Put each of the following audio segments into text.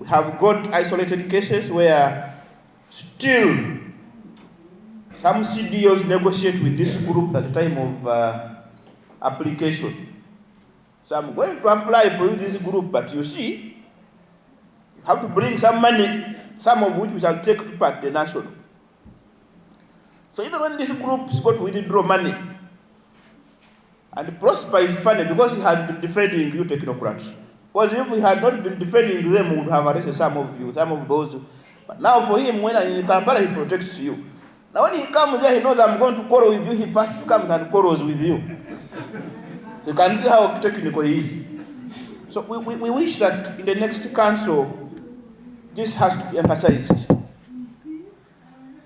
have got isolated cases where still some CDOs negotiate with this group at the time of application. So I'm going to apply for this group, but you see, you have to bring some money, some of which we shall take to part the national. So even when this group is going to withdraw money, and Prosper is funny because he has been defending you technocrats. Because if we had not been defending them, we would have arrested some of you, some of those. But now for him, when in Kampala, he protects you. Now when he comes there, he knows I'm going to quarrel with you, he first comes and quarrels with you. So you can see how technical he is. So we wish that in the next council, this has to be emphasized.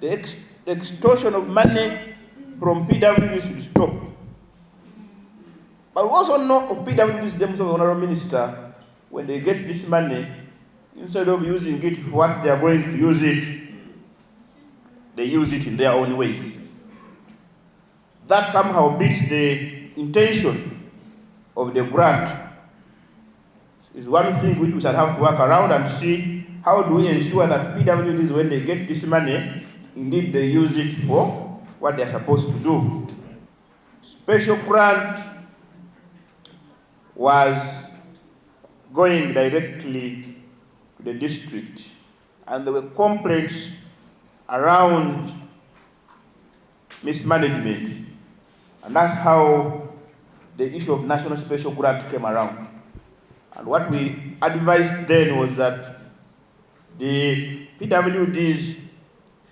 The extortion of money from PWDs should stop. But we also know of PWDs themselves, Honorable Minister, when they get this money, instead of using it for what they are going to use it, they use it in their own ways. That somehow beats the intention of the grant. Is one thing which we shall have to work around and see how do we ensure that PWDs, when they get this money, indeed they use it for what they are supposed to do. Special grant was going directly to the district, and there were complaints around mismanagement, and that's how the issue of national special grant came around. And what we advised then was that the PWDs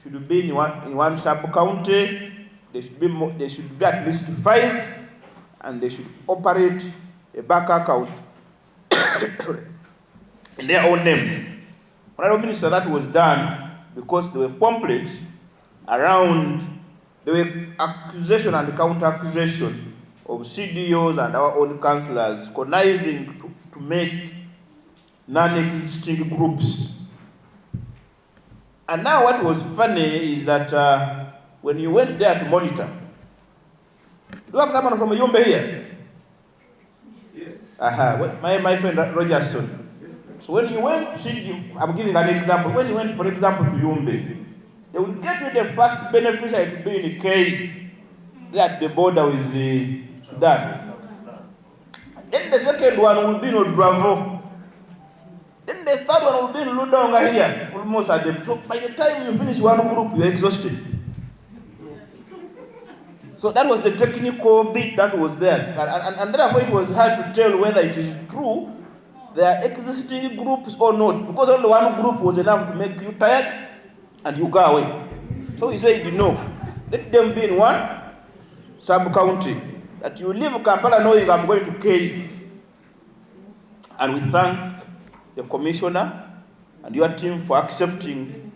should be in one sub-county. They should be at least 5, and they should operate a bank account in their own names. Honorable Minister, that was done because there were complaints around, there were accusation and counter-accusation of CDOs and our own councillors conniving to make non-existing groups. And now what was funny is that when you went there to monitor, do you have someone from Yumbe here? Yes. My friend Rogerson. So when you went to see, I'm giving an example, when you went, for example, to Yumbe, they will get you the first beneficiary to be in K, there at the border with the Sudan. Then the second one will be in Bravo. Then the third one will be in Ludonga here, almost at them. So by the time you finish one group, you're exhausted. So that was the technical bit that was there. And therefore it was hard to tell whether it is true there are existing groups or not, because only one group was enough to make you tired and you go away. So he said, no, let them be in one sub-county, that you leave Kampala knowing I'm going to K. And we thank the commissioner and your team for accepting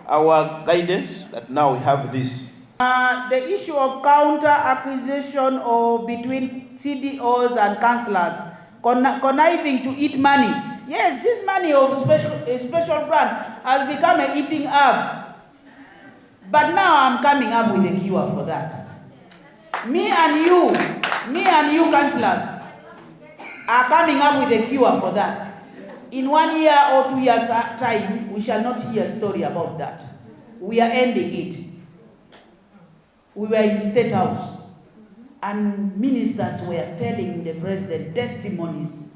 our guidance that now we have this. The issue of counter-accusation or between CDOs and councillors conniving to eat money. Yes, this money of special grant has become a eating herb. But now I'm coming up with a cure for that. Me and you councillors are coming up with a cure for that. In 1 year or 2 years time, we shall not hear a story about that. We are ending it. We were in State House, and ministers were telling the president testimonies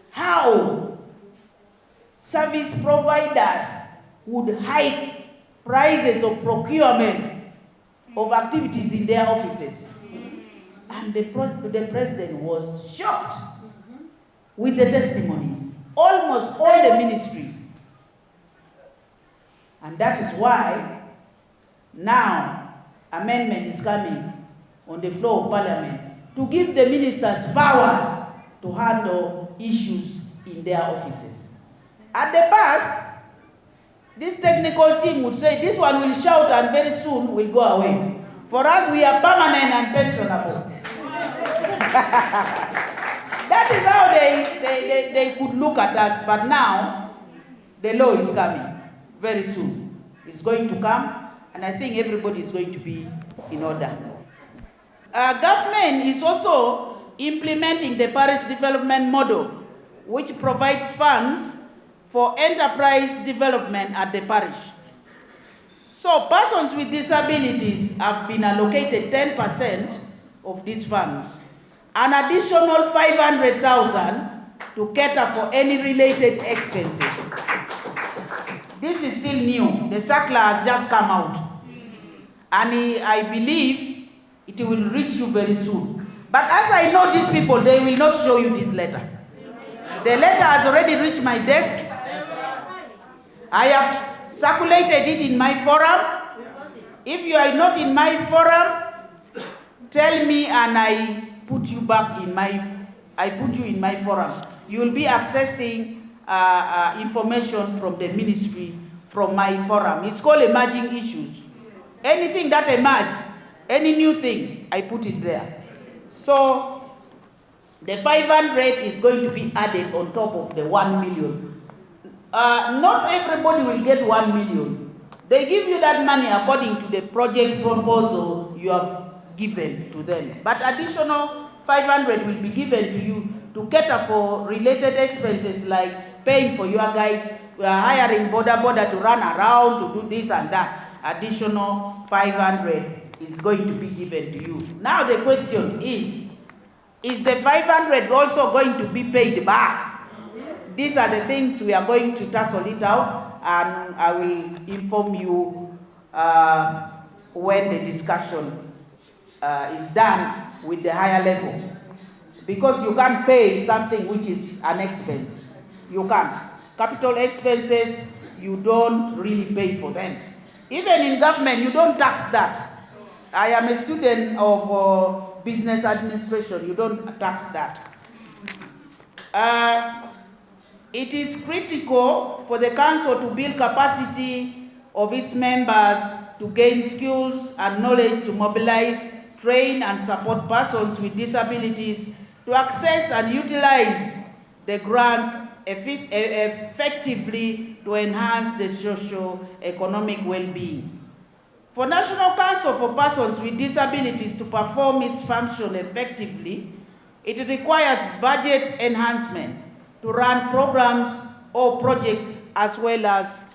how service providers would hike prices of procurement of activities in their offices. And the president was shocked with the testimonies, almost all the ministries. And that is why now amendment is coming on the floor of Parliament to give the ministers powers to handle issues in their offices. At the past, this technical team would say, this one will shout and very soon will go away. For us, we are permanent and pensionable. That is how they could look at us. But now, the law is coming very soon. It's going to come. And I think everybody is going to be in order. Government is also implementing the parish development model, which provides funds for for enterprise development at the parish. So persons with disabilities have been allocated 10% of these funds, an additional 500,000 to cater for any related expenses. This is still new. The circular has just come out. And I believe it will reach you very soon. But as I know these people, they will not show you this letter. The letter has already reached my desk. I have circulated it in my forum. If you are not in my forum, tell me and I put you back in my forum. You will be accessing information from the ministry from my forum. It's called emerging issues. Anything that emerge, any new thing, I put it there. So the 500 is going to be added on top of the 1 million. Not everybody will get 1 million. They give you that money according to the project proposal you have given to them. But additional 500 will be given to you to cater for related expenses like paying for your guides, hiring border to run around to do this and that. Additional 500 is going to be given to you. Now the question is the 500 also going to be paid back? These are the things we are going to tussle it out, and I will inform you when the discussion is done with the higher level. Because you can't pay something which is an expense. You can't. Capital expenses, you don't really pay for them. Even in government, you don't tax that. I am a student of business administration. You don't tax that. It is critical for the council to build capacity of its members to gain skills and knowledge to mobilize, train, and support persons with disabilities to access and utilize the grant effectively to enhance the socio-economic well-being. For National Council for Persons with Disabilities to perform its function effectively, it requires budget enhancement to run programs or projects as well as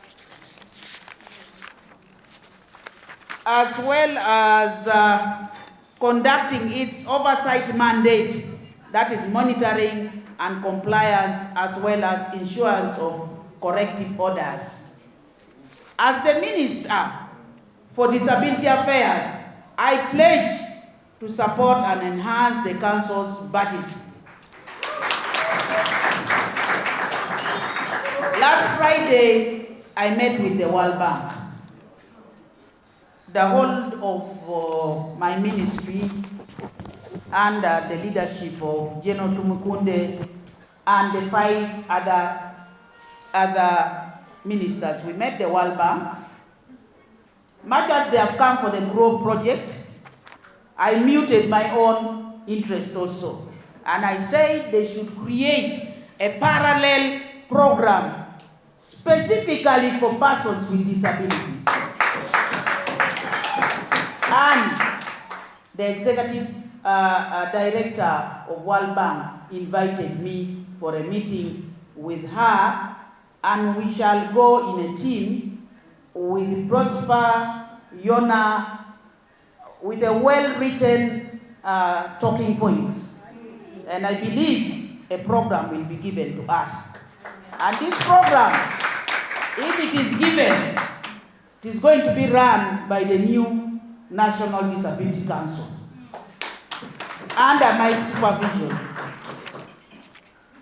conducting its oversight mandate, that is monitoring and compliance, as well as issuance of corrective orders. As the Minister for Disability Affairs, I pledge to support and enhance the Council's budget. Last Friday, I met with the World Bank. The whole of my ministry under the leadership of General Tumukunde and the 5 other ministers. We met the World Bank. Much as they have come for the Grow project, I muted my own interest also. And I said they should create a parallel program specifically for persons with disabilities. And the executive director of World Bank invited me for a meeting with her, and we shall go in a team with Prosper, Yona, with a well-written talking points. And I believe a program will be given to us. And this program, if it is given, it is going to be run by the new National Disability Council under my supervision.